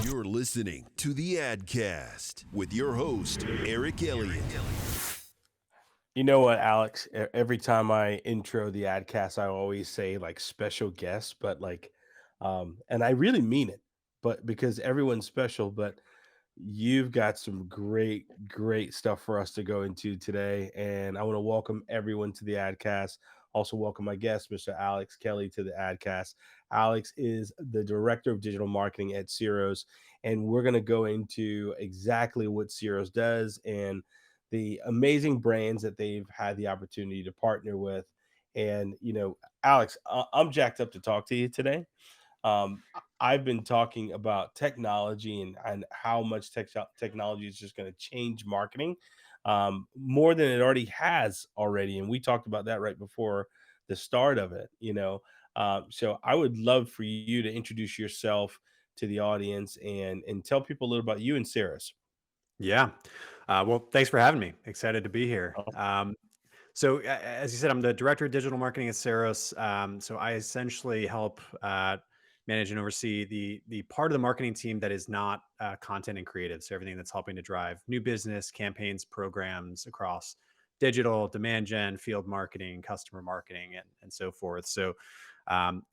You're listening to the Adcast with your host, Eric Elliott. You know what, Alex? Every time I intro the Adcast, I always say like special guest, but and I really mean it, but because everyone's special, but you've got some great stuff for us to go into today. And I want to welcome everyone to the Adcast. Also, welcome my guest, Mr. Alex Kelly, to the Adcast. Alex is the director of digital marketing at Ceros, and we're going to go into exactly what Ceros does and the amazing brands that they've had the opportunity to partner with. And, Alex, I'm jacked up to talk to you today. I've been talking about technology and how much technology is just going to change marketing more than it already has already. And we talked about that right before the start of it. So I would love for you to introduce yourself to the audience and tell people a little about you and Ceres. Yeah. Well, thanks for having me. Excited to be here. As you said, I'm the director of digital marketing at Ceros. So I essentially help manage and oversee the part of the marketing team that is not content and creative. So everything that's helping to drive new business campaigns, programs across digital, demand gen, field marketing, customer marketing, and so forth. So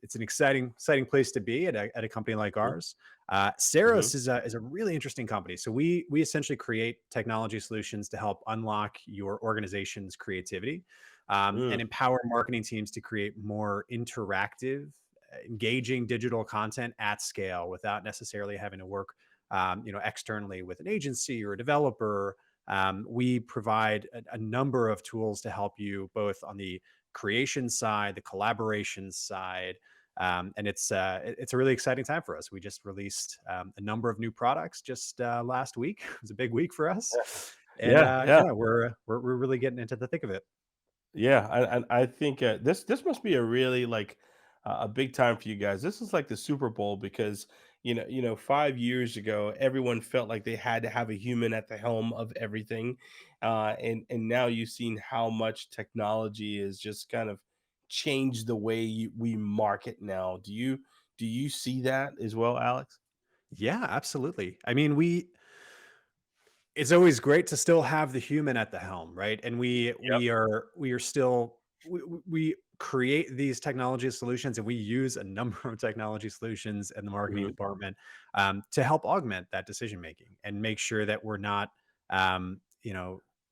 it's an exciting place to be at a company like Mhm, ours. mhm, Ceros is a really interesting company. So we essentially create technology solutions to help unlock your organization's creativity mm, and empower marketing teams to create more interactive, engaging digital content at scale without necessarily having to work, externally with an agency or a developer. We provide a number of tools to help you both on the creation side, the collaboration side, and it's a really exciting time for us. We just released a number of new products just last week. It was a big week for us, and yeah, yeah. yeah, we're really getting into the thick of it. Yeah, I think this must be a really a big time for you guys. This is like the Super Bowl because 5 years ago everyone felt like they had to have a human at the helm of everything, and now you've seen how much technology has just kind of changed the way we market now. Do you see that as well, Alex? Yeah, absolutely. I mean, we it's always great to still have the human at the helm, right? And Yep. we are still we create these technology solutions, and we use a number of technology solutions in the marketing Mhm. department to help augment that decision making and make sure that we're not,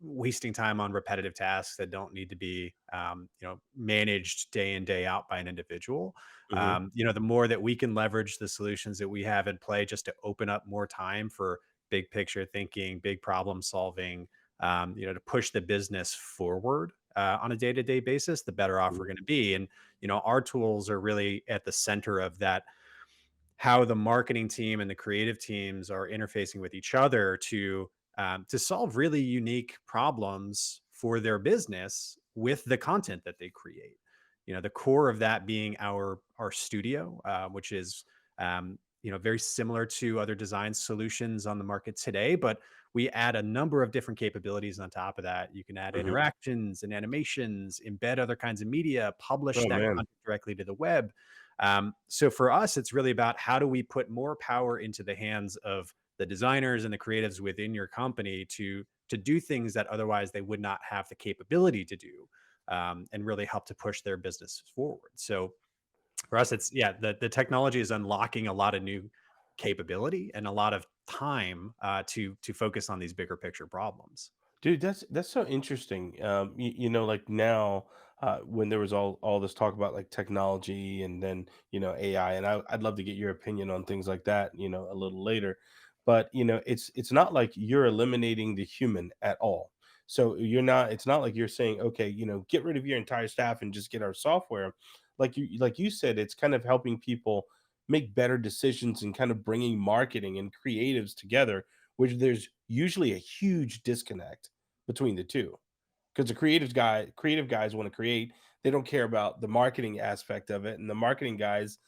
wasting time on repetitive tasks that don't need to be, managed day in day out by an individual. Mhm. The more that we can leverage the solutions that we have in play just to open up more time for big picture thinking, big problem solving, to push the business forward on a day to day basis, the better off we're Mhm. going to be. And, our tools are really at the center of that, how the marketing team and the creative teams are interfacing with each other to solve really unique problems for their business with the content that they create. The core of that being our studio, which is very similar to other design solutions on the market today, but we add a number of different capabilities on top of that. You can add Mhm. interactions and animations, embed other kinds of media, publish Oh that man. content directly to the web. So for us, it's really about how do we put more power into the hands of the designers and the creatives within your company to do things that otherwise they would not have the capability to do, and really help to push their business forward. So for us, it's yeah, the technology is unlocking a lot of new capability and a lot of time to focus on these bigger picture problems. Dude, that's so interesting. Like now, when there was all this talk about like technology and then AI, and I'd love to get your opinion on things like that, a little later. But it's not like you're eliminating the human at all. So you're not. It's not like you're saying, okay, get rid of your entire staff and just get our software. Like you said, it's kind of helping people make better decisions and kind of bringing marketing and creatives together, which there's usually a huge disconnect between the two, because the creative guys want to create. They don't care about the marketing aspect of it, and the marketing guys,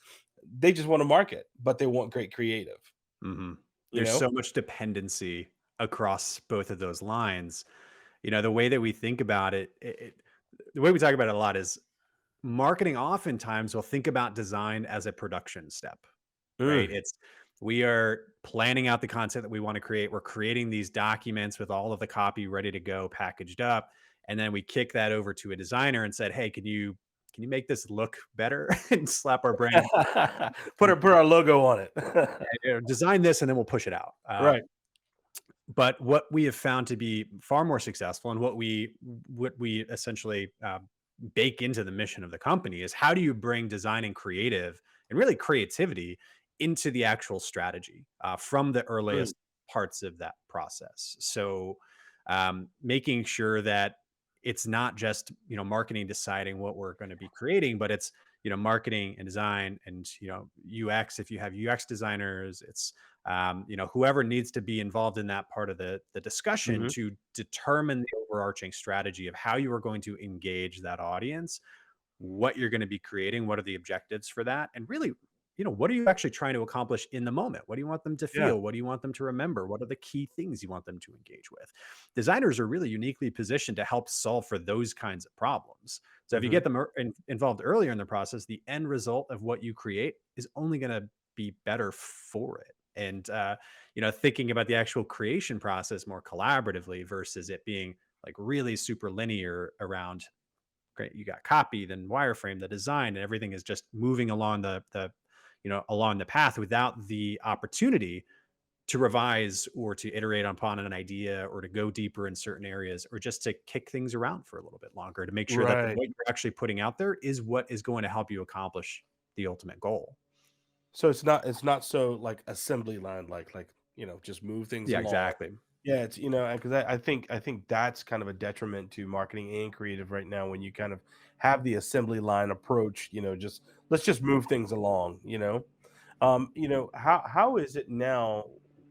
they just want to market, but they want great creative Mhm. you There's know so much dependency across both of those lines. The way that we think about the way we talk about it a lot is marketing oftentimes will think about design as a production step, right? mm, We are planning out the content that we want to create. We're creating these documents with all of the copy ready to go, packaged up, and then we kick that over to a designer and said, "Hey, can you make this look better and slap our brand, Put our logo on it. design this, and then we'll push it out." Right. But what we have found to be far more successful, and what we essentially bake into the mission of the company, is how do you bring design and creative and really creativity into the actual strategy from the Mm, earliest parts of that process. So making sure that it's not just marketing deciding what we're going to be creating, but it's marketing and design and UX, if you have UX designers. It's whoever needs to be involved in that part of the discussion mhm. to determine the overarching strategy of how you are going to engage that audience, what you're going to be creating, what are the objectives for that, and really, what are you actually trying to accomplish in the moment? What do you want them to Yeah. feel? What do you want them to remember? What are the key things you want them to engage with? Designers are really uniquely positioned to help solve for those kinds of problems. So if you Mhm. get them involved earlier in the process, the end result of what you create is only going to be better for it. And thinking about the actual creation process more collaboratively versus it being like really super linear around, great, you got copy, then wireframe, the design, and everything is just moving along along the path without the opportunity to revise or to iterate upon an idea or to go deeper in certain areas or just to kick things around for a little bit longer to make sure that Right. what you're actually putting out there is what is going to help you accomplish the ultimate goal. So it's not so like assembly line, just move things Yeah, along. exactly. Yeah, it's because I think that's kind of a detriment to marketing and creative right now when you kind of have the assembly line approach, just let's just move things along. How is it now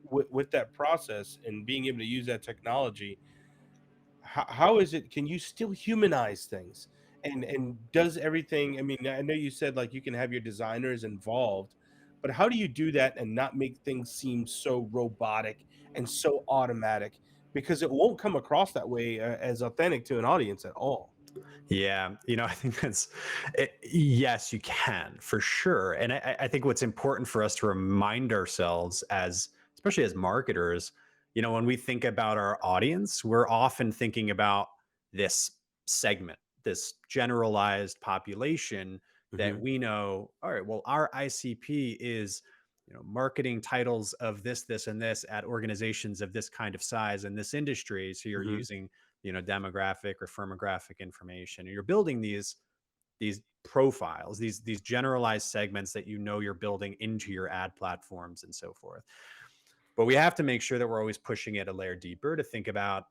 with that process and being able to use that technology? How is it? Can you still humanize things? And does everything? I mean, I know you said like you can have your designers involved, but how do you do that and not make things seem so robotic and so automatic? Because it won't come across that way as authentic to an audience at all. Yeah, I think yes, you can for sure. And I think what's important for us to remind ourselves, especially as marketers, when we think about our audience, we're often thinking about this segment, this generalized population that Hmm. we know. All right, well, our ICP is marketing titles of this and this at organizations of this kind of size in this industry. So you're Hmm. using demographic or firmographic information, and you're building these profiles, these generalized segments that you're building into your ad platforms and so forth. But we have to make sure that we're always pushing it a layer deeper to think about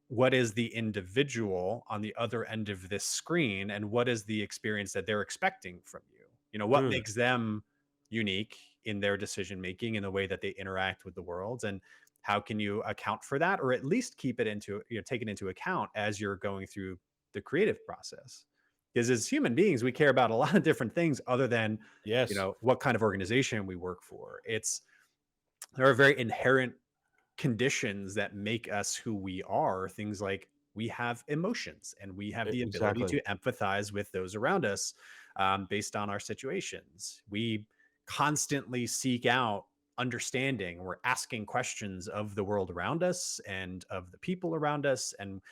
what is the individual on the other end of this screen and what is the experience that they're expecting from you. What Mm. makes them unique in their decision making and the way that they interact with the world, and how can you account for that, or at least keep it into take it into account as you're going through the creative process. Because as human beings, we care about a lot of different things other than Yes. what kind of organization we work for. There are very inherent conditions that make us who we are. Things like we have emotions and we have the ability Exactly. to empathize with those around us, based on our situations. We constantly seek out understanding. We're asking questions of the world around us and of the people around us. And,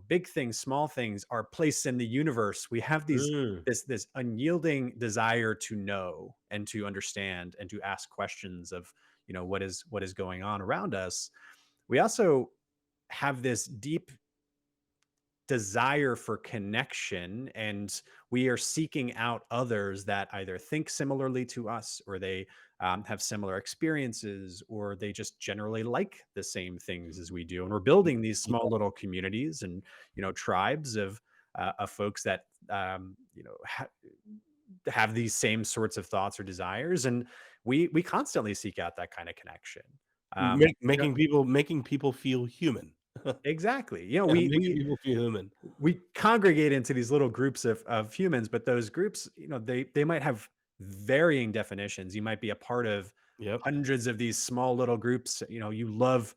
big things, small things, our place in the universe. We have Mm. this unyielding desire to know and to understand and to ask questions of what is going on around us. We also have this deep desire for connection, and we are seeking out others that either think similarly to us, or they have similar experiences, or they just generally like the same things as we do. And we're building these small little communities and tribes of folks that have these same sorts of thoughts or desires, and we constantly seek out that kind of connection. Making people feel human. Exactly. Yeah, We making we people feel human. we congregate into these little groups of humans, but those groups, they might have varying definitions. You might be a part of Yep. hundreds of these small little groups. You love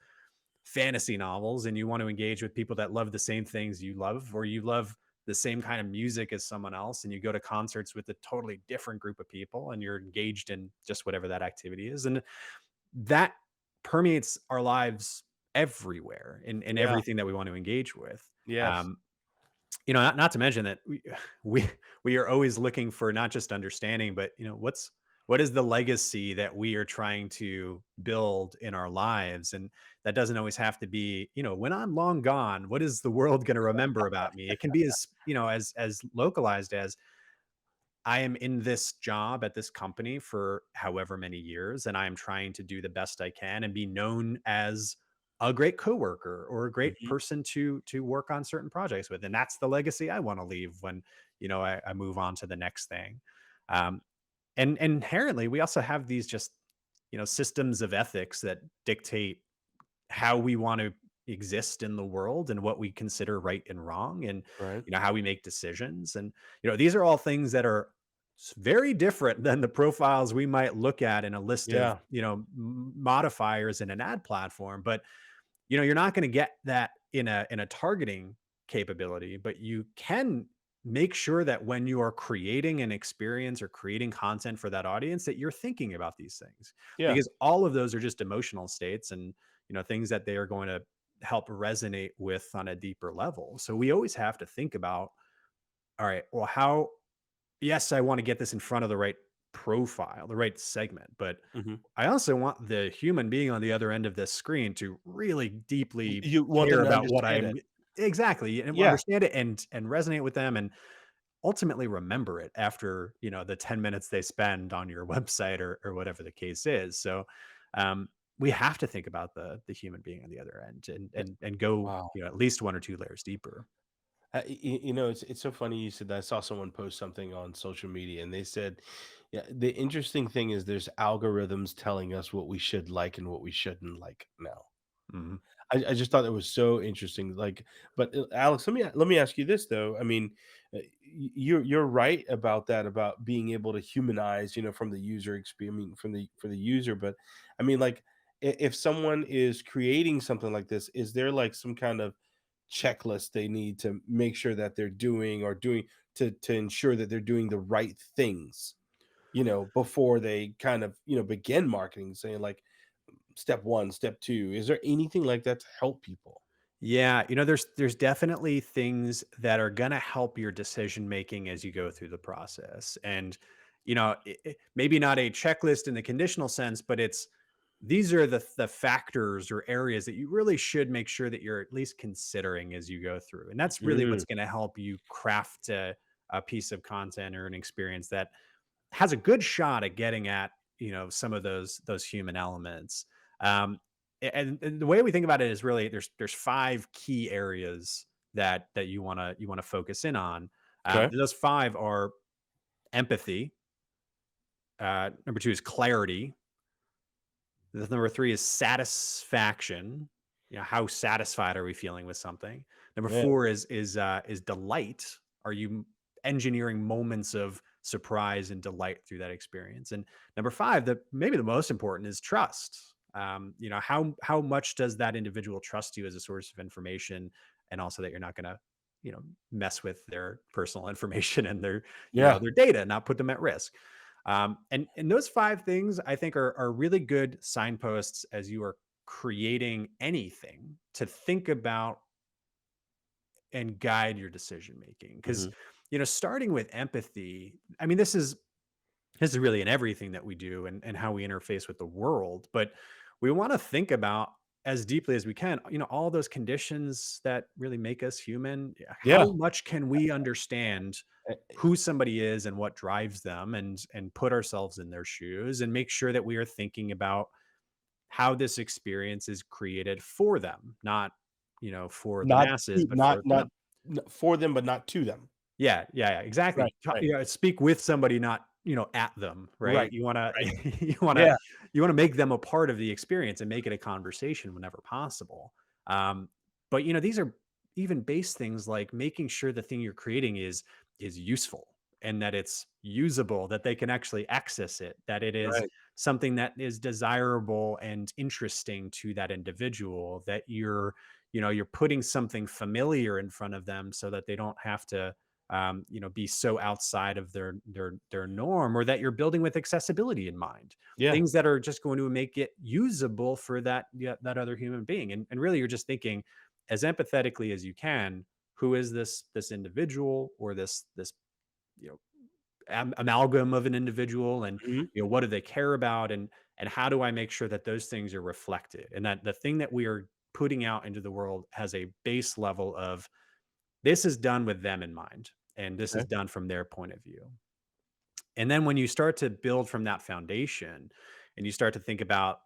fantasy novels and you want to engage with people that love the same things you love, or you love the same kind of music as someone else, and you go to concerts with a totally different group of people, and you're engaged in just whatever that activity is. And that permeates our lives everywhere in Yeah. everything that we want to engage with. Yes. Um, not to mention that we we are always looking for not just understanding, but what is the legacy that we are trying to build in our lives? And that doesn't always have to be, when I'm long gone, what is the world going to remember about me? It can be as, as localized as I am in this job at this company for however many years, and I am trying to do the best I can and be known as a great coworker or a great Mhm. person to work on certain projects with. And that's the legacy I want to leave when, I move on to the next thing. Um, and inherently, we also have these just, systems of ethics that dictate how we want to exist in the world and what we consider right and wrong, and Right. how we make decisions. And these are all things that are very different than the profiles we might look at in a list of Yeah. modifiers in an ad platform. But you're not going to get that in a targeting capability, but you can make sure that when you are creating an experience or creating content for that audience, that you're thinking about these things, Yeah. because all of those are just emotional states, and things that they are going to help resonate with on a deeper level. So we always have to think about, all right, well, how, yes, I want to get this in front of the right profile, the right segment, but Mhm. I also want the human being on the other end of this screen to really Y deeply You want care them to about what understand I'm it. exactly, and Yeah. understand it and resonate with them, and ultimately remember it after, the 10 minutes they spend on your website, or whatever the case is. So, um, we have to think about the human being on the other end, and go, Wow. at least one or two layers deeper. It's so funny you said that. I saw someone post something on social media, and they said, "Yeah, the interesting thing is there's algorithms telling us what we should like and what we shouldn't like now." Mhm. I just thought that was so interesting. Like, but Alex, let me ask you this though. I mean, you're right about that, about being able to humanize, from the user experience, I mean, from the for the user. But I mean, like, if someone is creating something like this, is there like some kind of checklist they need to make sure that they're doing or doing to ensure that they're doing the right things, before they kind of, begin marketing, saying like step one, step two. Is there anything like that to help people? Yeah, there's definitely things that are gonna help your decision making as you go through the process. And maybe not a checklist in the conditional sense, but these are the factors or areas that you really should make sure that you're at least considering as you go through. And that's really Mm, what's going to help you craft a piece of content or an experience that has a good shot at getting at some of those human elements. um and the way we think about it is really there's five key areas that you want to focus in on. okay. Those five are empathy. Number two is clarity. The number three is satisfaction. How satisfied are we feeling with something? Number Man. four is delight. Are you engineering moments of surprise and delight through that experience? And number five, maybe the most important, is trust. How much does that individual trust you as a source of information, and also that you're not going to, mess with their personal information and their, Yeah. their data, not put them at risk. And those five things I think are really good signposts as you are creating anything to think about and guide your decision making. Because Mhm. starting with empathy, I mean, this is really in everything that we do, and how we interface with the world. But we want to think about as deeply as we can, all those conditions that really make us human. Yeah. How much can we understand Eh, who somebody is and what drives them, and put ourselves in their shoes and make sure that we are thinking about how this experience is created for them, not, for the not masses, to but not for not them. n for them, but not to them. Yeah, yeah, yeah, exactly. Right, right, Speak with somebody, not, at them, right? right, You wanna right. you wanna Yeah. you wanna make them a part of the experience and make it a conversation whenever possible. Um, but these are even base things like making sure the thing you're creating is useful and that it's usable, that they can actually access it, that it is Right. something that is desirable and interesting to that individual, that you're putting something familiar in front of them so that they don't have to be so outside of their norm, or that you're building with accessibility in mind, Yeah. things that are just going to make it usable for that other human being. And really, you're just thinking as empathetically as you can, who is this individual, or this you know amalgam of an individual, and Mhm. what do they care about, and how do I make sure that those things are reflected, and that the thing that we are putting out into the world has a base level of, this is done with them in mind, and this is Okay. done from their point of view. And then when you start to build from that foundation, and you start to think about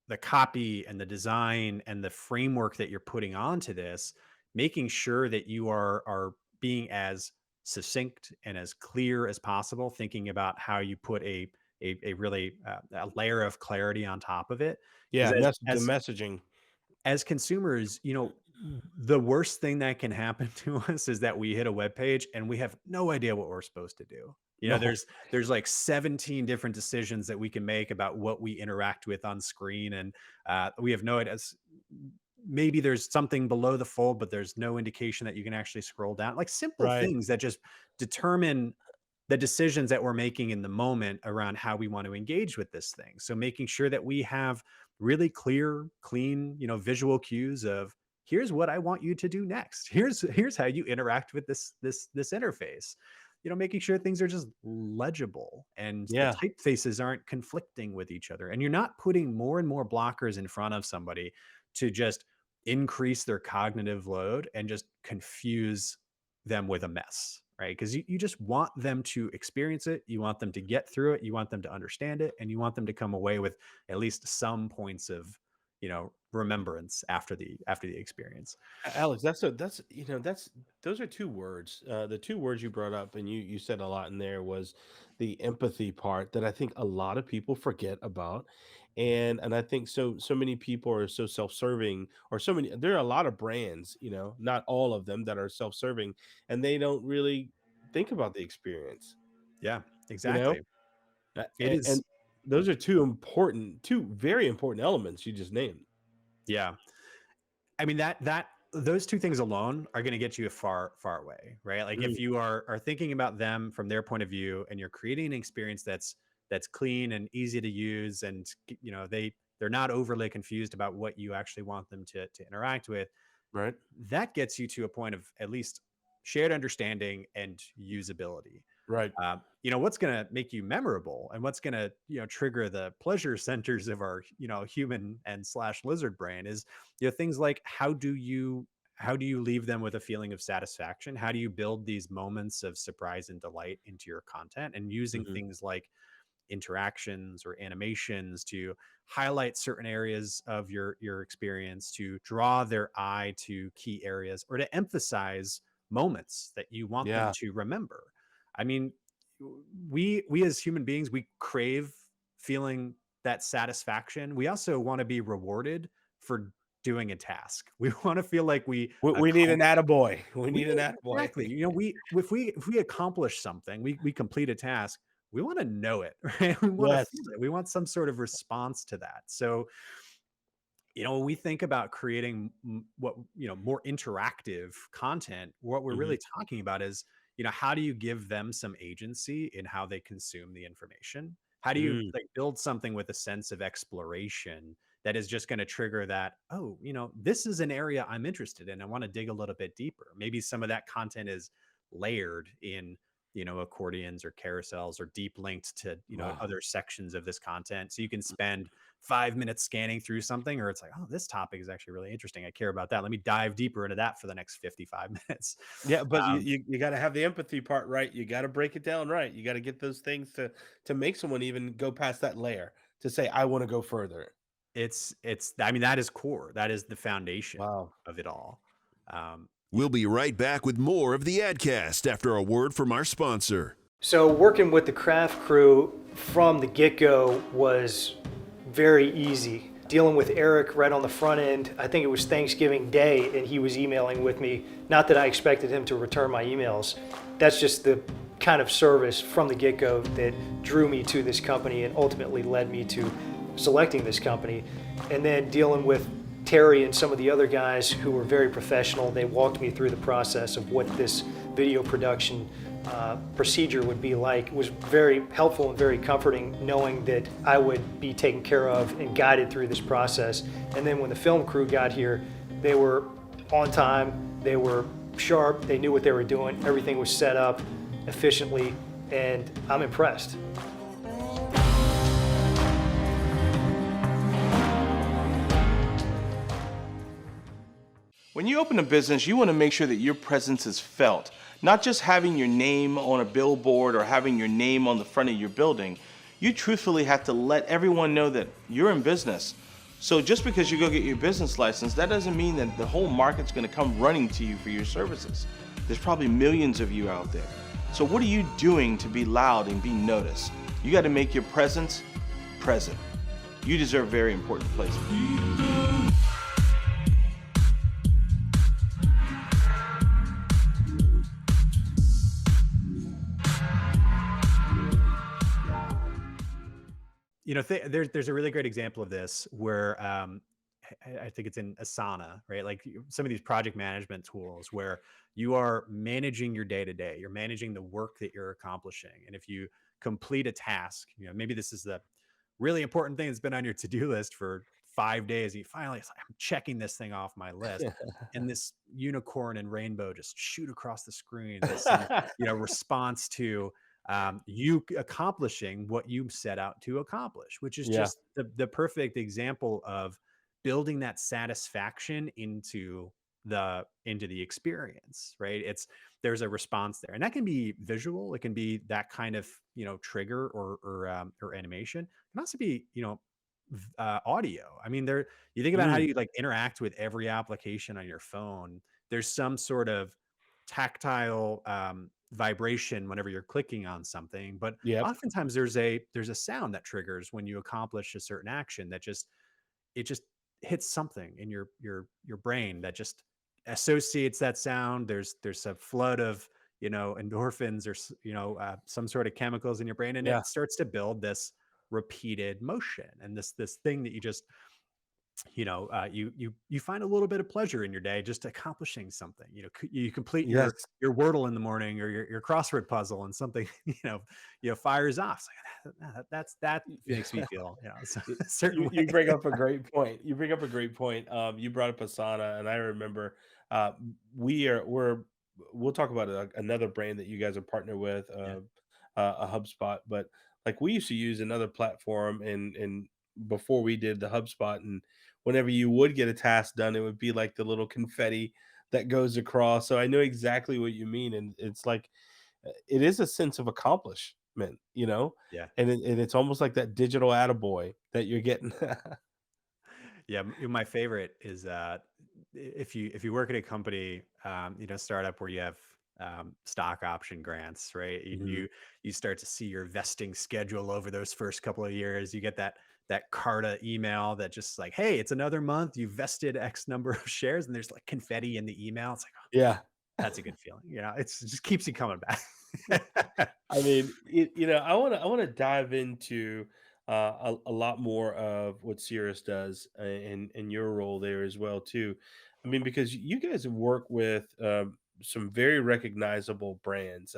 the copy and the design and the framework that you're putting onto this, making sure that you are being as succinct and as clear as possible, thinking about how you put a really a layer of clarity on top of it. Because Yeah, the messaging. as consumers, the worst thing that can happen to us is that we hit a web page and we have no idea what we're supposed to do. No. There's like 17 different decisions that we can make about what we interact with on screen, and we have no idea. Maybe there's something below the fold, but there's no indication that you can actually scroll down. Like simple Right. things that just determine the decisions that we're making in the moment around how we want to engage with this thing. So making sure that we have really clear, clean, visual cues of, here's what I want you to do next. Here's how you interact with this interface. Making sure things are just legible and the Yeah. typefaces aren't conflicting with each other. And you're not putting more and more blockers in front of somebody to just increase their cognitive load and just confuse them with a mess, right? Because you just want them to experience it, you want them to get through it, you want them to understand it, and you want them to come away with at least some points of remembrance after the experience. Alex, that's those are two words. The two words you brought up, and you said a lot in there, was the empathy part that I think a lot of people forget about. And I think so many people are so self-serving, or there are a lot of brands, not all of them, that are self-serving, and they don't really think about the experience, Yeah, you know? exactly. It And is. those are two very important elements you just named. Yeah. I mean, that those two things alone are going to get you a far away, right? Like Mm, if you are thinking about them from their point of view, and you're creating an experience that's clean and easy to use, and they're not overly confused about what you actually want them to interact with, right? that gets you to a point of at least shared understanding and usability. Right. What's going to make you memorable, and what's going to trigger the pleasure centers of our human and slash lizard brain is things like, how do you leave them with a feeling of satisfaction? How do you build these moments of surprise and delight into your content, and using Mhm. things like interactions or animations to highlight certain areas of your experience, to draw their eye to key areas, or to emphasize moments that you want them Yeah. to remember. I mean, we as human beings, we crave feeling that satisfaction. We also want to be rewarded for doing a task. We want to feel like We need an attaboy. We need an attaboy. exactly. If we accomplish something, we complete a task, we want to know it, right? We want to Yes. feel it. We want some sort of response to that. So, when we think about creating what, more interactive content, what we're Mhm. really talking about is, how do you give them some agency in how they consume the information? How do you Mm. like build something with a sense of exploration that is just going to trigger that, oh, this is an area I'm interested in. I want to dig a little bit deeper. Maybe some of that content is layered in, accordions or carousels, or deep linked to, Wow. other sections of this content. So you can spend 5 minutes scanning through something, or it's like, oh, this topic is actually really interesting, I care about that, let me dive deeper into that for the next 55 minutes. Yeah, but you um, you, you got to have the empathy part right. You got to break it down right. You got to get those things to make someone even go past that layer to say, I want to go further. it's I mean, that is core, that is the foundation Wow. of it all. um, We'll be right back with more of the Adcast after a word from our sponsor. So working with the craft crew from the get-go was very easy. Dealing with Eric right on the front end, I think it was Thanksgiving Day, and he was emailing with me. Not that I expected him to return my emails. That's just the kind of service from the get-go that drew me to this company and ultimately led me to selecting this company. And then dealing with Terry and some of the other guys who were very professional. They walked me through the process of what this video production procedure would be like. It was very helpful and very comforting knowing that I would be taken care of and guided through this process. And then when the film crew got here, they were on time, they were sharp, they knew what they were doing, everything was set up efficiently, and I'm impressed. When you open a business, you want to make sure that your presence is felt. Not just having your name on a billboard or having your name on the front of your building. You truthfully have to let everyone know that you're in business. So just because you go get your business license, that doesn't mean that the whole market's going to come running to you for your services. There's probably millions of you out there. So what are you doing to be loud and be noticed? You got to make your presence present. You deserve very important placement. You know, there's a really great example of this where I think it's in Asana, right? Like some of these project management tools where you are managing your day to day, you're managing the work that you're accomplishing. And if you complete a task, you know, maybe this is the really important thing that's been on your to-do list for 5 days. And you finally, it's like, I'm checking this thing off my list. And this unicorn and rainbow just shoot across the screen. This, you know, response to you accomplishing what you set out to accomplish, which is Yeah. just the perfect example of building that satisfaction into the experience, right? There's a response there, and that can be visual. It can be that kind of, you know, trigger or animation. It can also be, you know, audio. I mean, you think about how you like interact with every application on your phone. There's some sort of tactile vibration whenever you're clicking on something, but Yep. oftentimes there's a sound that triggers when you accomplish a certain action that just hits something in your brain that just associates that sound. There's a flood of, you know, endorphins or you know, some sort of chemicals in your brain, and Yeah. it starts to build this repeated motion and this thing that you just, you know, you find a little bit of pleasure in your day just accomplishing something. You know, you complete Yes. your Wordle in the morning or your crossword puzzle, and something you know fires off. It's like, that makes me feel, you know, a certain way. You bring up a great point. You bring up a great point. You brought up Asana, and I remember we'll talk about another brand that you guys are partnered with, Yeah. a HubSpot, but like we used to use another platform and before we did the HubSpot, and whenever you would get a task done, it would be like the little confetti that goes across. So I know exactly what you mean, and it's like it is a sense of accomplishment, you know, Yeah. and it's almost like that digital attaboy that you're getting. Yeah, my favorite is if you work at a company, you know, startup where you have stock option grants, right? And Mhm. you start to see your vesting schedule over those first couple of years. You get that Carta email that just like, hey, it's another month. You vested X number of shares, and there's like confetti in the email. It's like, oh, Yeah. that's a good feeling. You know, it just keeps you coming back. I mean, I want to dive into a lot more of what Ceros does and your role there as well too. I mean, because you guys work with some very recognizable brands,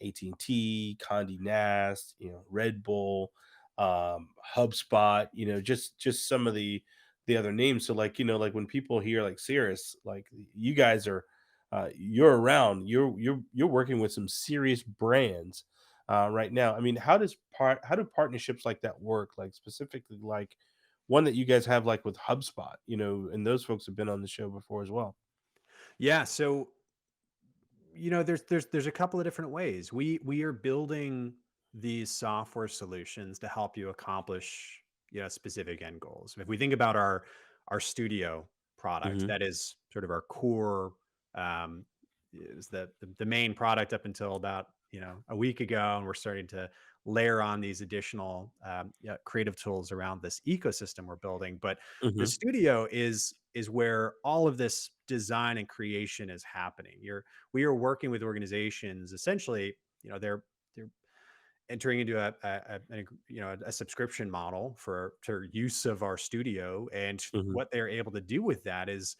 AT&T, Condé Nast, you know, Red Bull, HubSpot, you know, just some of the other names. So like, you know, like when people hear like Ceros, like you guys are you're around, you're working with some serious brands right now. I mean, how do partnerships like that work? Like specifically, like one that you guys have, like with HubSpot, you know, and those folks have been on the show before as well. Yeah. So, you know, there's a couple of different ways we are building these software solutions to help you accomplish, you know, specific end goals. If we think about our studio product, Hmm. that is sort of our core, is the main product up until about, you know, a week ago, and we're starting to layer on these additional yeah, creative tools around this ecosystem we're building. But the Hmm. studio is where all of this design and creation is happening. We are working with organizations essentially they're entering into a subscription model for use of our studio. And Mhm. what they're able to do with that is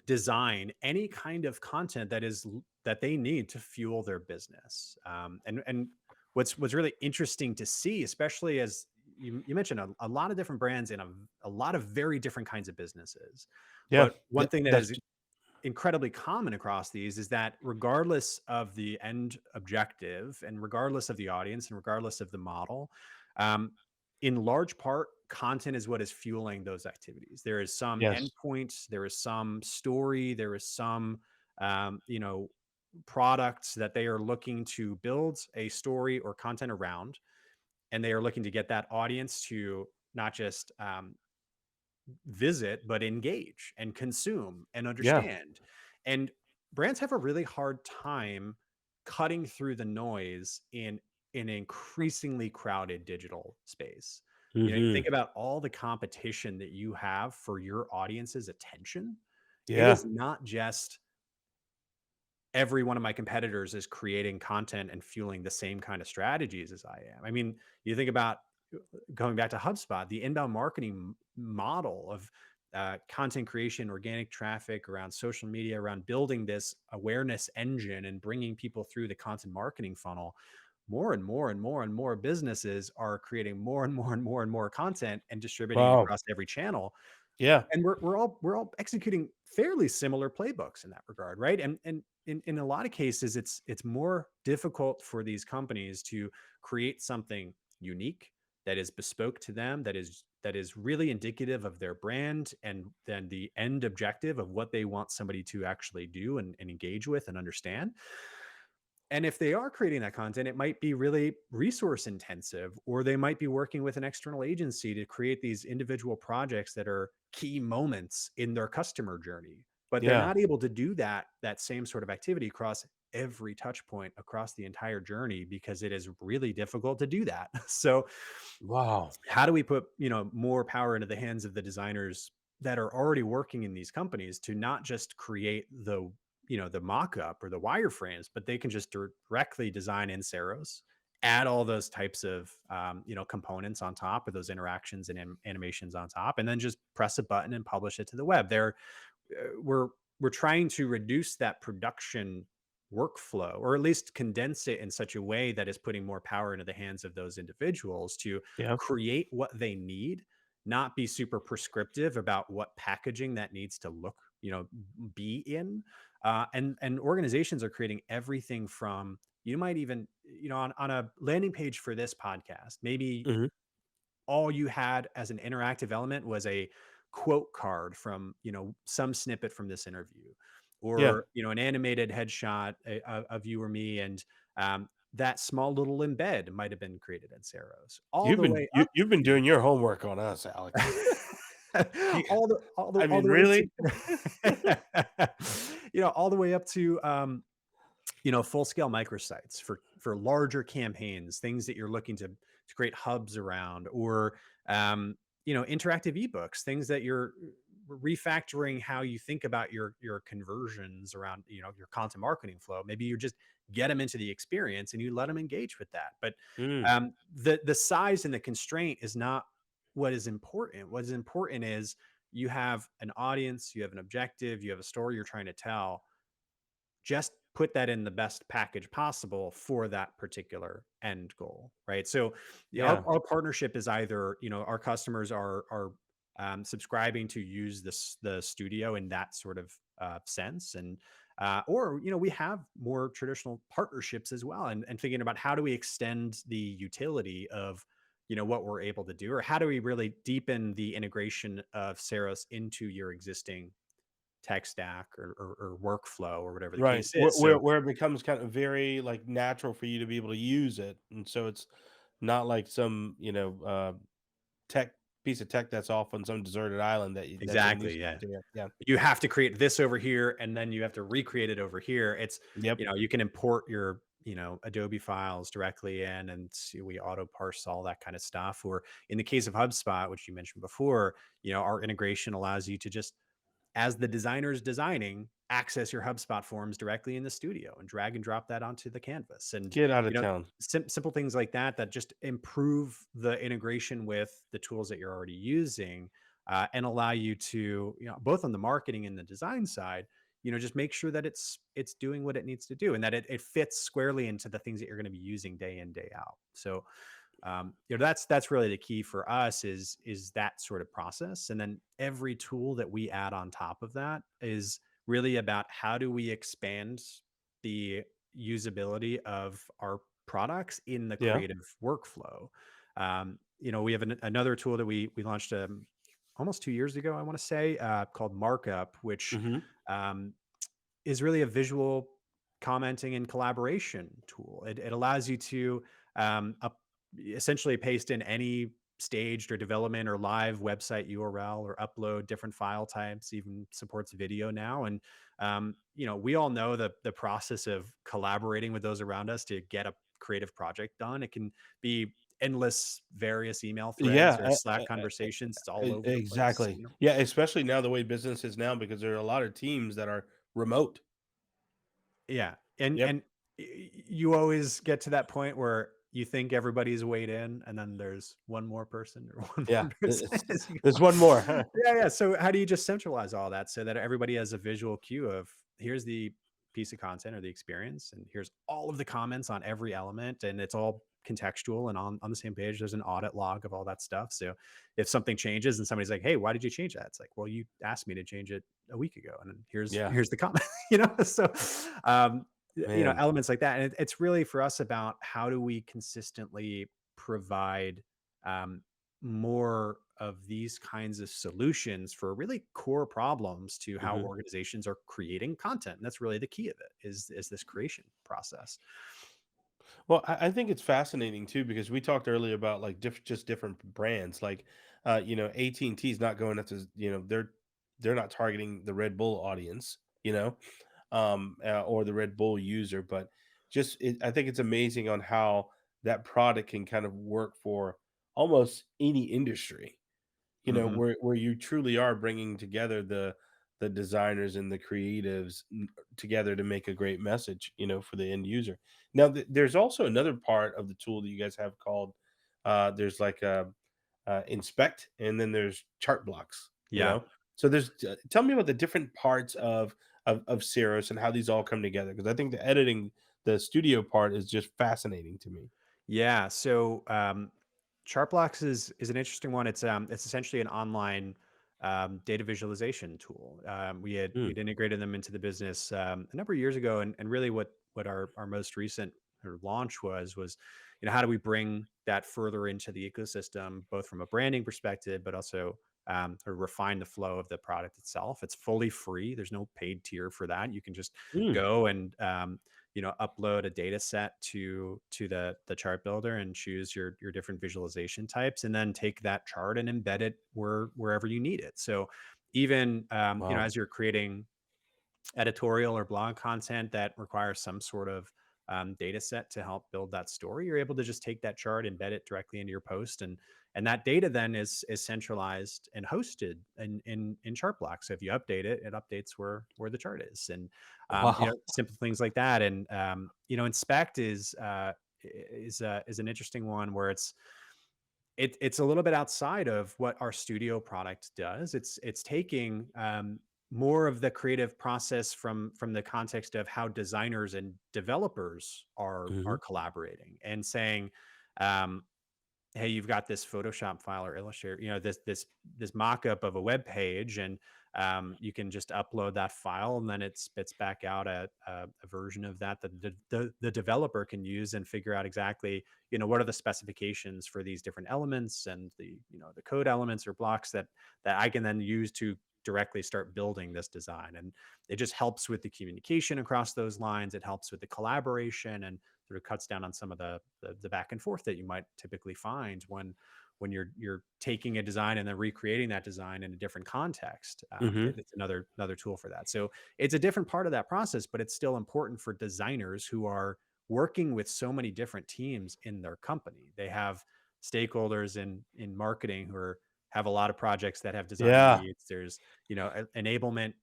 design any kind of content that they need to fuel their business. And what's really interesting to see, especially as you mentioned a lot of different brands and a lot of very different kinds of businesses. Yeah, But one thing that that's is incredibly common across these is that regardless of the end objective and regardless of the audience and regardless of the model, um, in large part, content is what is fueling those activities. There is some yes. endpoint, there is some story, there is some, you know, products that they are looking to build a story or content around, and they are looking to get that audience to not just visit, but engage and consume and Yeah. understand. And brands have a really hard time cutting through the noise in an increasingly crowded digital space. You Mhm. think about all the competition that you have for your audience's attention. It Yeah. is not just every one of my competitors is creating content and fueling the same kind of strategies as I am. I mean, you think about going back to HubSpot, the inbound marketing model of content creation, organic traffic around social media, around building this awareness engine and bringing people through the content marketing funnel. More and more and more and more businesses are creating more and more and more and more content and distributing it Wow. across every channel. Yeah. And we're all executing fairly similar playbooks in that regard, right? And in a lot of cases, it's more difficult for these companies to create something unique that is bespoke to them, that is really indicative of their brand and then the end objective of what they want somebody to actually do and engage with and understand. And if they are creating that content, it might be really resource intensive, or they might be working with an external agency to create these individual projects that are key moments in their customer journey. But they're Yeah. not able to do that same sort of activity across every touch point across the entire journey because it is really difficult to do that. So Wow. how do we put, more power into the hands of the designers that are already working in these companies to not just create the mock-up or the wireframes, but they can just directly design in Ceros, add all those types of components on top of those interactions and animations on top, and then just press a button and publish it to the web. We're trying to reduce that production workflow, or at least condense it in such a way that is putting more power into the hands of those individuals to Yeah. create what they need, not be super prescriptive about what packaging that needs to be in. And organizations are creating everything from, you might even, on a landing page for this podcast, maybe Mhm. all you had as an interactive element was a quote card from, some snippet from this interview, Yeah. or an animated headshot of you or me, and that small little embed might have been created in Ceros, all You've the been way you up you've been to doing your homework on us, Alex. You all the all the I all mean, the way really? to all the way up to full scale microsites for larger campaigns, things that you're looking to create hubs around, or interactive ebooks, things that you're refactoring how you think about your conversions around your content marketing flow. Maybe you just get them into the experience and you let them engage with that. But Mm. the size and the constraint is not what is important. What is important is you have an audience, you have an objective, you have a story you're trying to tell. Just put that in the best package possible for that particular end goal, right? So Yeah. our partnership is either, our customers are subscribing to use the studio in that sort of sense, and or we have more traditional partnerships as well, and thinking about how do we extend the utility of what we're able to do, or how do we really deepen the integration of Ceros into your existing tech stack, or workflow, or whatever the Right. case Where is. where So where it becomes kind of very, like, natural for you to be able to use it, and so it's not like some, tech piece of tech that's off on some deserted island that they need exactly, yeah. to do. Yeah. You have to create this over here, and then you have to recreate it over here. It's, Yep. you can import your, Adobe files directly in, and we auto parse all that kind of stuff. Or in the case of HubSpot, which you mentioned before, our integration allows you to just as the designer's designing, access your HubSpot forms directly in the studio and drag and drop that onto the canvas. And, Get out you of know, town. simple things like that, that just improve the integration with the tools that you're already using, and allow you to, both on the marketing and the design side, just make sure that it's doing what it needs to do, and that it fits squarely into the things that you're going to be using day in, day out. So, that's really the key for us, is that sort of process. And then every tool that we add on top of that is really about how do we expand the usability of our products in the Yeah. creative workflow. We have another tool that we launched almost 2 years ago, I want to say, called Markup, which Hmm. um, is really a visual commenting and collaboration tool. It allows you to essentially paste in any staged or development or live website URL, or upload different file types, even supports video now. And, we all know the process of collaborating with those around us to get a creative project done. It can be endless various email threads or Yeah. Slack conversations. It's all over the place. Exactly. Yeah, especially now the way business is now, because there are a lot of teams that are remote. Yeah. And Yep. and you always get to that point where you think everybody's weighed in, and then there's one more person or one Yeah. more person as you There's go. one more. Yeah, yeah. So how do you just centralize all that so that everybody has a visual cue of, here's the piece of content or the experience, and here's all of the comments on every element, and it's all contextual and on the same page. There's an audit log of all that stuff. So if something changes and somebody's like, hey, why did you change that? It's like, well, you asked me to change it a week ago, and then here's Yeah, here's the comment. So man. elements like that. And it's really for us about how do we consistently provide um, more of these kinds of solutions for really core problems to how Mhm. organizations are creating content. And that's really the key of it, is this creation process. Well, I think it's fascinating too, because we talked earlier about like just different brands. Like, AT&T is not going after, they're not targeting the Red Bull audience, or the Red Bull user, but I think it's amazing on how that product can kind of work for almost any industry. Hmm. Where you truly are bringing together the designers and the creatives together to make a great message, for the end user. Now, there's also another part of the tool that you guys have called, there's like inspect, and then there's chart blocks. Yeah. So tell me about the different parts of Ceros and how these all come together, because I think the studio part is just fascinating to me. Yeah. So Chartblocks is an interesting one. It's essentially an online data visualization tool. We'd Mm, integrated them into the business a number of years ago, and really what our most recent sort of launch was, how do we bring that further into the ecosystem, both from a branding perspective, but also sort of refine the flow of the product itself. It's fully free. There's no paid tier for that. You can just mm. go and upload a data set to the chart builder and choose your different visualization types, and then take that chart and embed it wherever you need it. So even Wow. as you're creating editorial or blog content that requires some sort of data set to help build that story, you're able to just take that chart, embed it directly into your post, and that data then is centralized and hosted in Chartblocks. So if you update it, it updates where the chart is, and Wow. simple things like that. And inspect is an interesting one, where it's a little bit outside of what our studio product does. It's taking more of the creative process from the context of how designers and developers are Mhm. collaborating, and saying, um, hey, you've got this Photoshop file or Illustrator, this mock-up of a web page, and you can just upload that file, and then it spits back out a version of that the developer can use, and figure out exactly, what are the specifications for these different elements, and the code elements or blocks that I can then use to directly start building this design. And it just helps with the communication across those lines. It helps with the collaboration, and sort of cuts down on some of the back and forth that you might typically find when you're taking a design and then recreating that design in a different context. Mhm. It's another tool for that. So it's a different part of that process, but it's still important for designers who are working with so many different teams in their company. They have stakeholders in marketing who are have a lot of projects that have design Yeah. needs. There's, enablement,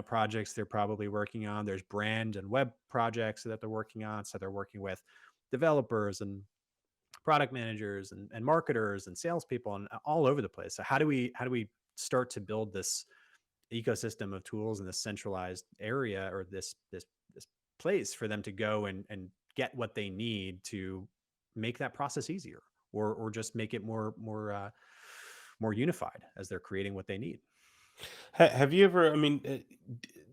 projects they're probably working on. There's brand and web projects that they're working on. So they're working with developers and product managers and marketers and salespeople and all over the place. So how do we start to build this ecosystem of tools in this centralized area, or this place for them to go and get what they need to make that process easier, or just make it more unified as they're creating what they need. Have you ever? I mean,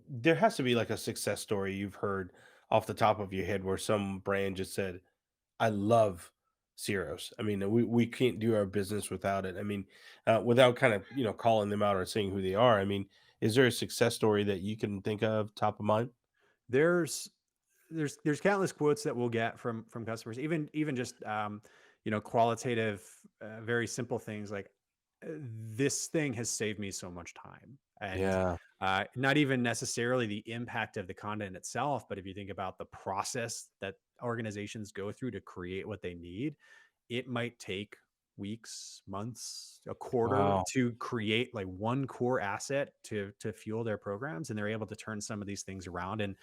there has to be like a success story you've heard off the top of your head where some brand just said, "I love Ceros. I mean, we can't do our business without it." I mean, without kind of calling them out or saying who they are. I mean, is there a success story that you can think of top of mind? There's there's countless quotes that we'll get from customers, even just qualitative, very simple things like, this thing has saved me so much time. And Yeah. not even necessarily the impact of the content itself, but if you think about the process that organizations go through to create what they need, it might take weeks, months, a quarter Wow. to create like one core asset to fuel their programs, and they're able to turn some of these things around in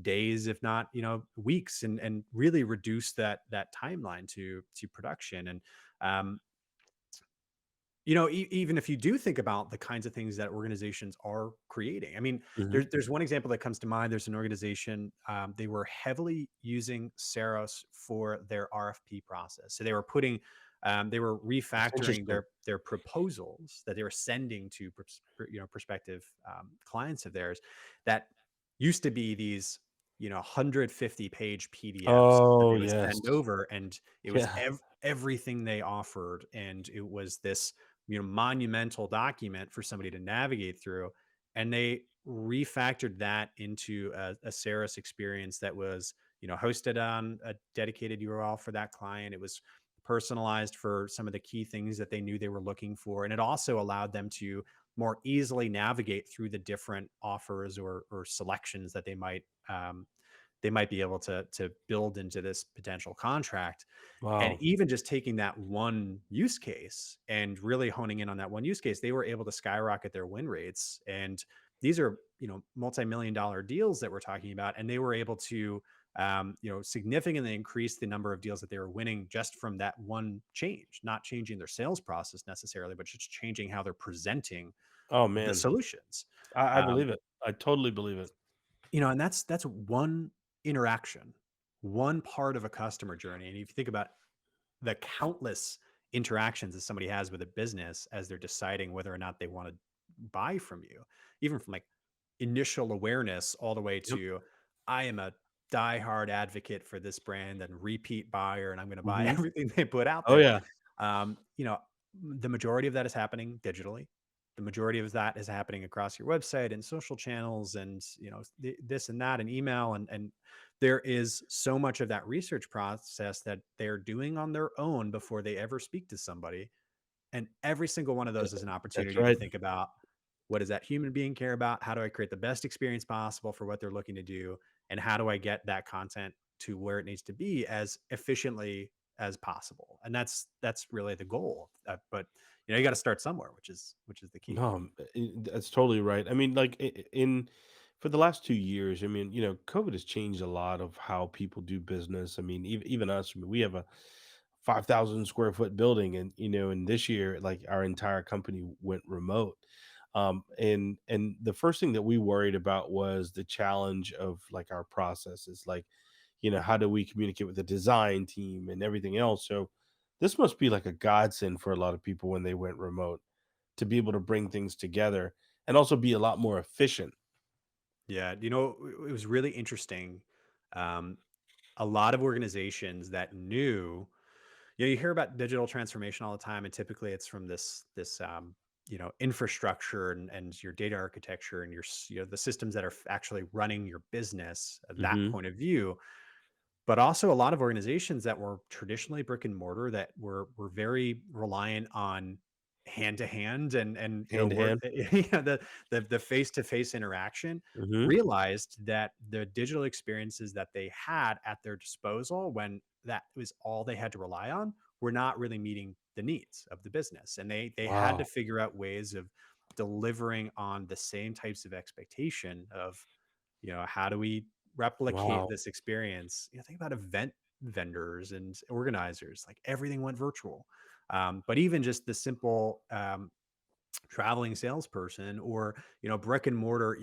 days, if not weeks, and really reduce that timeline to production. And um, even if you do think about the kinds of things that organizations are creating, I mean, Hmm. there's one example that comes to mind. There's an organization, they were heavily using Ceros for their RFP process. So they were That's refactoring interesting. their proposals that they were sending to prospective clients of theirs, that used to be these 150-page PDFs that Oh they would yes. send over, and it was Yeah. everything they offered, and it was this monumental document for somebody to navigate through. And they refactored that into a Ceros experience that was, hosted on a dedicated URL for that client. It was personalized for some of the key things that they knew they were looking for. And it also allowed them to more easily navigate through the different offers or selections that they might be able to build into this potential contract. And Wow. even just taking that one use case and really honing in on that one use case, they were able to skyrocket their win rates. And these are, multi-million dollar deals that we're talking about. And they were able to, significantly increase the number of deals that they were winning just from that one change, not changing their sales process necessarily, but just changing how they're presenting Oh the man. solutions. I Um, believe it. I totally believe it. and that's one interaction, one part of a customer journey. And if you think about the countless interactions that somebody has with a business as they're deciding whether or not they want to buy from you, even from like initial awareness all the way Yep. to, I am a diehard advocate for this brand and repeat buyer, and I'm going to buy Hmm. everything they put out Oh there. yeah. um, you know the majority of that is happening digitally. The majority of that is happening across your website and social channels, and this and that, and email, and there is so much of that research process that they're doing on their own before they ever speak to somebody. And every single one of those is an That's opportunity to right. think about, what does that human being care about? How do I create the best experience possible for what they're looking to do? And how do I get that content to where it needs to be as efficiently as possible? And that's really the goal. But you got to start somewhere, which is the key. No, that's totally right. I mean, like in for the last 2 years, I mean, COVID has changed a lot of how people do business. I mean, even us, I mean, we have a 5,000 square foot building, and and this year, like our entire company went remote. And the first thing that we worried about was the challenge of like our processes, like how do we communicate with the design team and everything else. So this must be like a godsend for a lot of people when they went remote to be able to bring things together and also be a lot more efficient. Yeah, it was really interesting. Um, a lot of organizations that knew, you hear about digital transformation all the time, and typically it's from this infrastructure and your data architecture and the systems that are actually running your business, that Mhm. point of view. But also a lot of organizations that were traditionally brick and mortar, that were very reliant on hand to hand and Hand to word, hand. the face to face interaction, Mhm. realized that the digital experiences that they had at their disposal, when that was all they had to rely on, were not really meeting the needs of the business. And they had to Wow. figure out ways of delivering on the same types of expectation of, how do we replicate Wow. this experience? Think about event vendors and organizers, like everything went virtual. But even just the simple traveling salesperson, or brick and mortar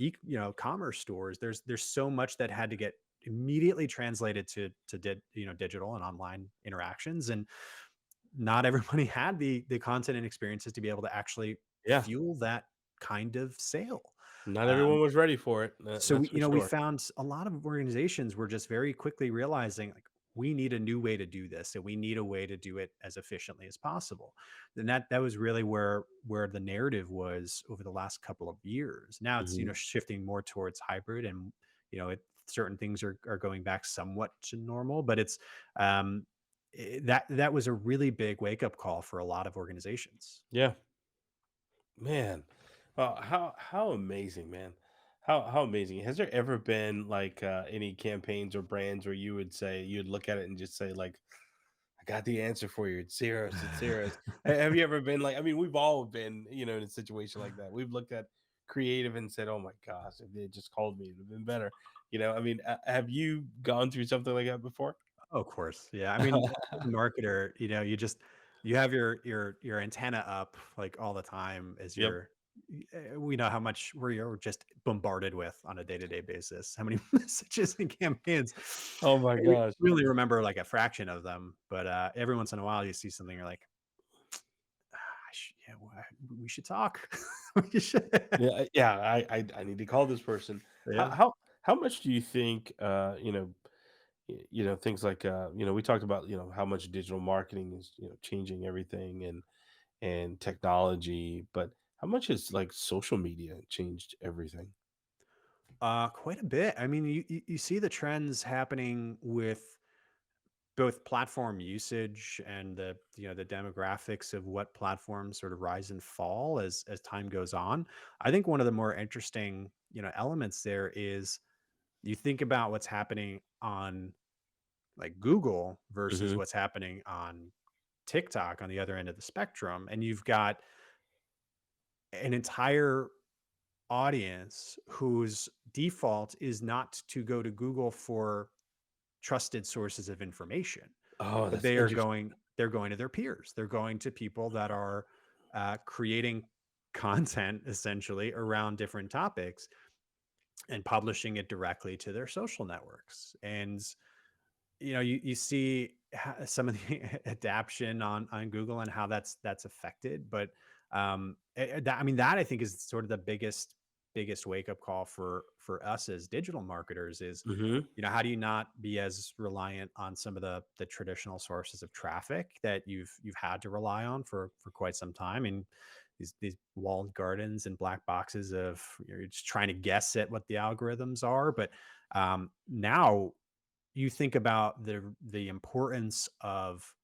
commerce stores, there's so much that had to get immediately translated to digital and online interactions. And not everybody had the content and experiences to be able to actually Yeah. fuel that kind of sale. Not everyone um, was ready for it. so That's for we sure. found a lot of organizations were just very quickly realizing, like, we need a new way to do this, and we need a way to do it as efficiently as possible. And that was really where the narrative was over the last couple of years. Now it's, Mhm. shifting more towards hybrid, and certain things are going back somewhat to normal, but it's that was a really big wake up call for a lot of organizations. Yeah. Man, how amazing, man. How amazing. Has there ever been like any campaigns or brands where you would say you'd look at it and just say like, I got the answer for you. It's Ceros. It's Ceros. Have you ever been like, I mean, we've all been, in a situation like that. We've looked at creative and said, "Oh my gosh, if they had just called me, it would have been better." I mean, have you gone through something like that before? Of course. Yeah. I mean, as a marketer, you have your antenna up like all the time as Yep. we know how much we're just bombarded with on a day-to-day basis. How many messages and campaigns. Oh my We gosh. really remember like a fraction of them, but every once in a while you see something, you're like, yeah, we should talk. We should. Yeah, yeah. I need to call this person. How Yeah. how how much do you think things like we talked about how much digital marketing is changing everything and technology, but how much has like social media changed everything? Quite a bit. I mean, you see the trends happening with both platform usage and the demographics of what platforms sort of rise and fall as time goes on. I think one of the more interesting elements there is, you think about what's happening on like Google versus Hmm. what's happening on TikTok on the other end of the spectrum, and you've got an entire audience whose default is not to go to Google for trusted sources of information, Oh, but that's interesting. they're going to their peers. They're going to people that are creating content essentially around different topics and publishing it directly to their social networks. And you see some of the adaption on Google and how that's affected. But I mean, that I think is sort of the biggest wake up call for us as digital marketers is, Hmm. how do you not be as reliant on some of the traditional sources of traffic that you've had to rely on for quite some time, and these walled gardens and black boxes of, you're just trying to guess at what the algorithms are. But now you think about the importance of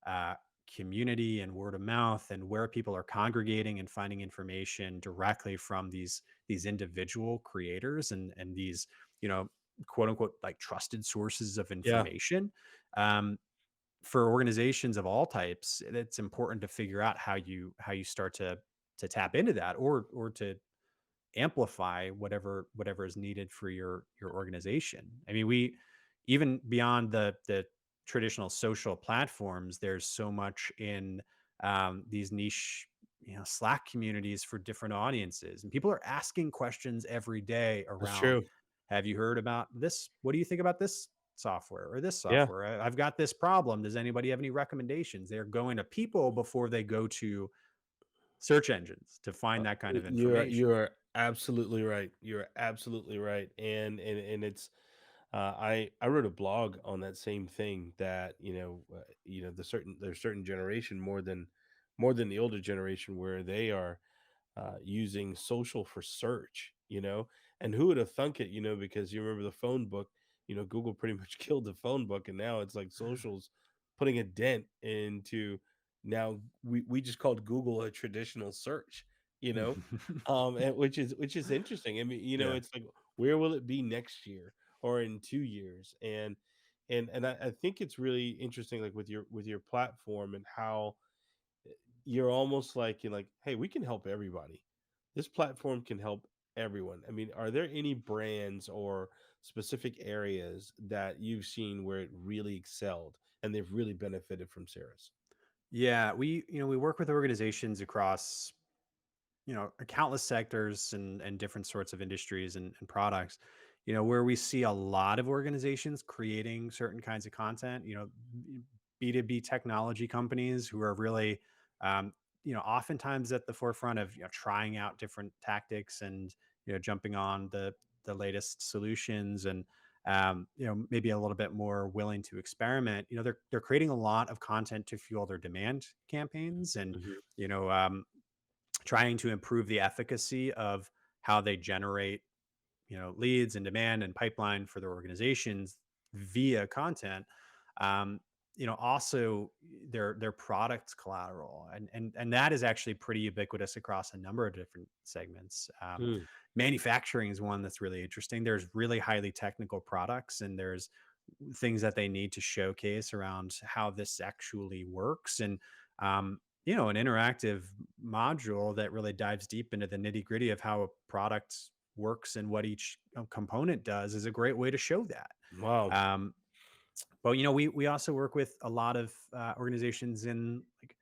uh, community and word of mouth, and where people are congregating and finding information directly from these individual creators, and these quote unquote like trusted sources of Yeah. information. um, for organizations of all types, it's important to figure out how you start to tap into that, or to amplify whatever is needed for your organization. I mean, we even beyond the traditional social platforms, there's so much in these niche Slack communities for different audiences, and people are asking questions every day That's around, true. have you heard about this? What do you think about this software or this Yeah. software? I've got this problem. Does anybody have any recommendations? They're going to people before they go to search engines to find that kind of information. You're absolutely right. You're absolutely right. And it's I wrote a blog on that same thing, that there's certain generation more than the older generation where they are using social for search, and who would have thunk it, because you remember the phone book, Google pretty much killed the phone book, and now it's like socials putting a dent into, now we just called Google a traditional search, and which is interesting. I mean, Yeah. it's like, where will it be next year or in 2 years? And I think it's really interesting, like with your platform, and how you're almost like, you're like, hey, we can help everybody. This platform can help everyone. I mean, are there any brands or specific areas that you've seen where it really excelled and they've really benefited from Ceros? Yeah, we work with organizations across countless sectors and different sorts of industries and products, where we see a lot of organizations creating certain kinds of content, B2B technology companies who are really, oftentimes at the forefront of, trying out different tactics and, jumping on the latest solutions and, maybe a little bit more willing to experiment. They're creating a lot of content to fuel their demand campaigns and, Mhm. you know, um, trying to improve the efficacy of how they generate, leads and demand and pipeline for their organizations via content. Um, also their product collateral, and that is actually pretty ubiquitous across a number of different segments. Mm. Manufacturing is one that's really interesting. There's really highly technical products, and there's things that they need to showcase around how this actually works. And an interactive module that really dives deep into the nitty gritty of how a product works and what each component does is a great way to show that. Wow. Um, but we also work with a lot of organizations in like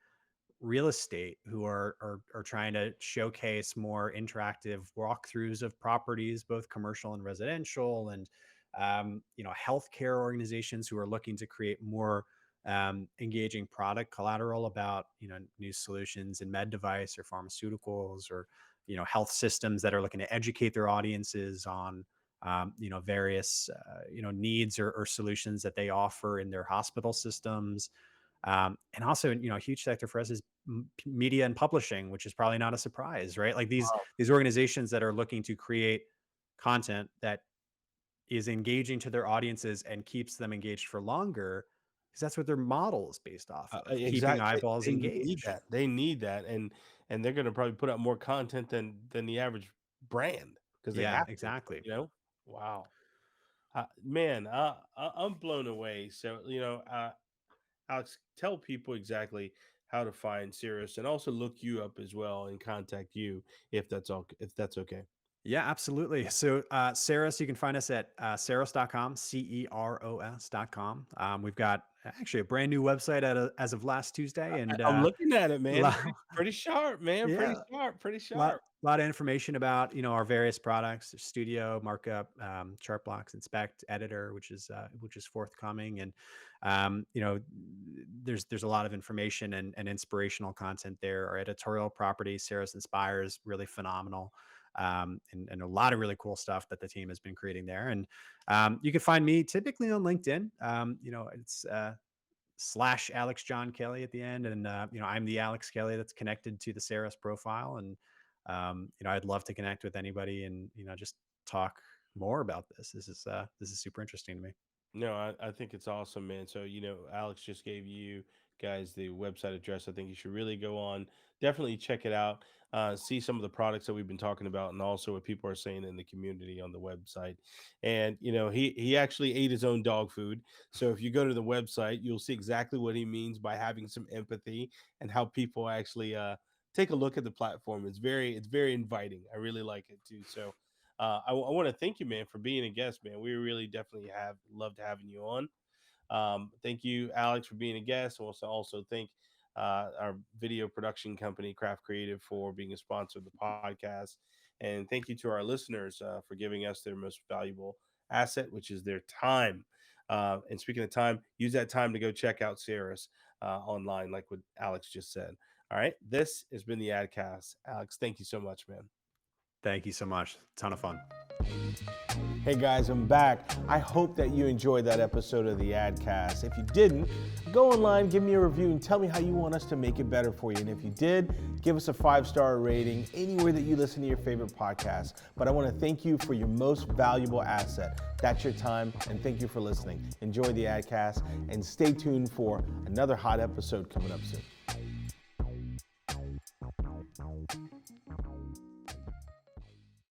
real estate who are trying to showcase more interactive walkthroughs of properties, both commercial and residential, and healthcare organizations who are looking to create more engaging product collateral about new solutions in med device or pharmaceuticals, or health systems that are looking to educate their audiences on various needs or solutions that they offer in their hospital systems. And also, a huge sector for us is media and publishing, which is probably not a surprise, right? Like these organizations that are looking to create content that is engaging to their audiences and keeps them engaged for longer, because that's what their model is based off of, keeping Exactly. eyeballs They need engaged. that. They need that, and they're going to probably put out more content than the average brand because they Yeah, have to. exactly. Wow, man, I'm blown away. So Alex, tell people exactly how to find Cirrus and also look you up as well and contact you if that's all if that's okay. Yeah, absolutely. So, Ceros, you can find us at ceros.com, Ceros.com. We've got actually a brand new website as of last Tuesday. And I'm looking at it, man. lo- Pretty sharp, man. Pretty yeah, sharp. Pretty lot sharp. lot of information about our various products: Studio, Markup, Chartblocks, Inspect, Editor, which is forthcoming. And there's a lot of information and inspirational content there. Our editorial property, Ceros Inspires, really phenomenal. And a lot of really cool stuff that the team has been creating there. And you can find me typically on LinkedIn. It's slash Alex John Kelly at the end. And, I'm the Alex Kelly that's connected to the Ceros profile. And, I'd love to connect with anybody and, just talk more about this. This is super interesting to me. No, I think it's awesome, man. So, Alex just gave you guys the website address. I think you should really go on, definitely check it out, see some of the products that we've been talking about, and also what people are saying in the community on the website. And, he actually ate his own dog food. So if you go to the website, you'll see exactly what he means by having some empathy and how people actually take a look at the platform. It's very inviting. I really like it too. So, I want to thank you, man, for being a guest, man. We really definitely have loved having you on. Thank you, Alex, for being a guest. Also thank our video production company, Craft Creative, for being a sponsor of the podcast. And thank you to our listeners for giving us their most valuable asset, which is their time. And speaking of time, use that time to go check out Ceros online, like what Alex just said. All right. This has been the Adcast. Alex, thank you so much, man. Thank you so much. Ton of fun. Hey guys, I'm back. I hope that you enjoyed that episode of the Adcast. If you didn't, go online, give me a review, and tell me how you want us to make it better for you. And if you did, give us a 5-star rating anywhere that you listen to your favorite podcast. But I want to thank you for your most valuable asset. That's your time, and thank you for listening. Enjoy the Adcast, and stay tuned for another hot episode coming up soon.